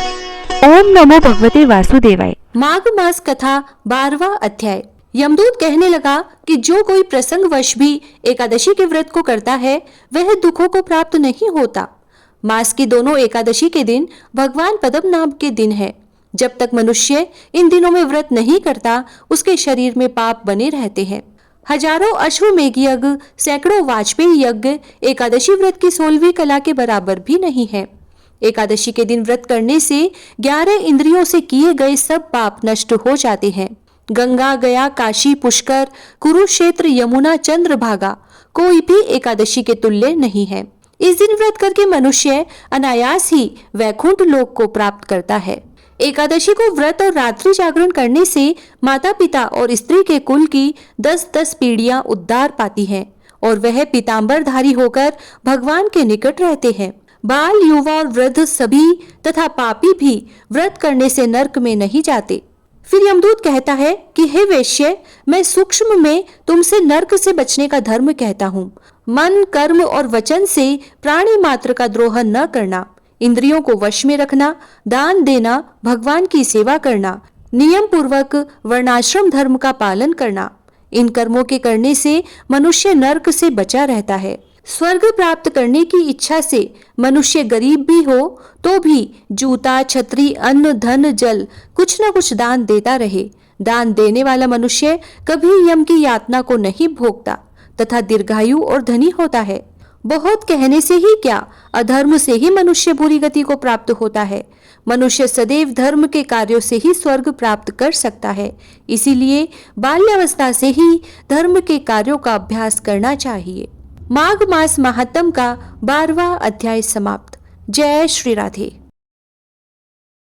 ओम नमो भगवते वासुदेवाय। माघ मास कथा 12वां अध्याय। यमदूत कहने लगा कि जो कोई प्रसंगवश भी एकादशी के व्रत को करता है वह दुखों को प्राप्त नहीं होता। मास की दोनों एकादशी के दिन भगवान पद्मनाभ के दिन है। जब तक मनुष्य इन दिनों में व्रत नहीं करता उसके शरीर में पाप बने रहते हैं। हजारों अश्वमेघ यज्ञ, सैकड़ों वाजपेयी यज्ञ एकादशी व्रत की 16वीं कला के बराबर भी नहीं है। एकादशी के दिन व्रत करने से 11 इंद्रियों से किए गए सब पाप नष्ट हो जाते हैं। गंगा, गया, काशी, पुष्कर, कुरुक्षेत्र, यमुना, चंद्रभागा कोई भी एकादशी के तुल्य नहीं है। इस दिन व्रत करके मनुष्य अनायास ही वैकुंठ लोक को प्राप्त करता है। एकादशी को व्रत और रात्रि जागरण करने से माता पिता और स्त्री के कुल की 10-10 पीढ़ियां उद्धार पाती हैं और वह पीतांबरधारी होकर भगवान के निकट रहते हैं। बाल, युवा और वृद्ध सभी तथा पापी भी व्रत करने से नरक में नहीं जाते। फिर यमदूत कहता है कि हे वेश्य, मैं सूक्ष्म में तुमसे नरक से बचने का धर्म कहता हूँ। मन, कर्म और वचन से प्राणी मात्र का द्रोह न करना, इंद्रियों को वश में रखना, दान देना, भगवान की सेवा करना, नियम पूर्वक वर्णाश्रम धर्म का पालन करना, इन कर्मों के करने से मनुष्य नरक से बचा रहता है। स्वर्ग प्राप्त करने की इच्छा से मनुष्य गरीब भी हो तो भी जूता, छतरी, अन्न, धन, जल कुछ न कुछ दान देता रहे। दान देने वाला मनुष्य कभी यम की यातना को नहीं भोगता तथा दीर्घायु और धनी होता है। बहुत कहने से ही क्या, अधर्म से ही मनुष्य बुरी गति को प्राप्त होता है। मनुष्य सदैव धर्म के कार्यों से ही स्वर्ग प्राप्त कर सकता है। इसीलिए बाल्यावस्था से ही धर्म के कार्यों का अभ्यास करना चाहिए। माघ मास महात्म का 12वां अध्याय समाप्त। जय श्री राधे।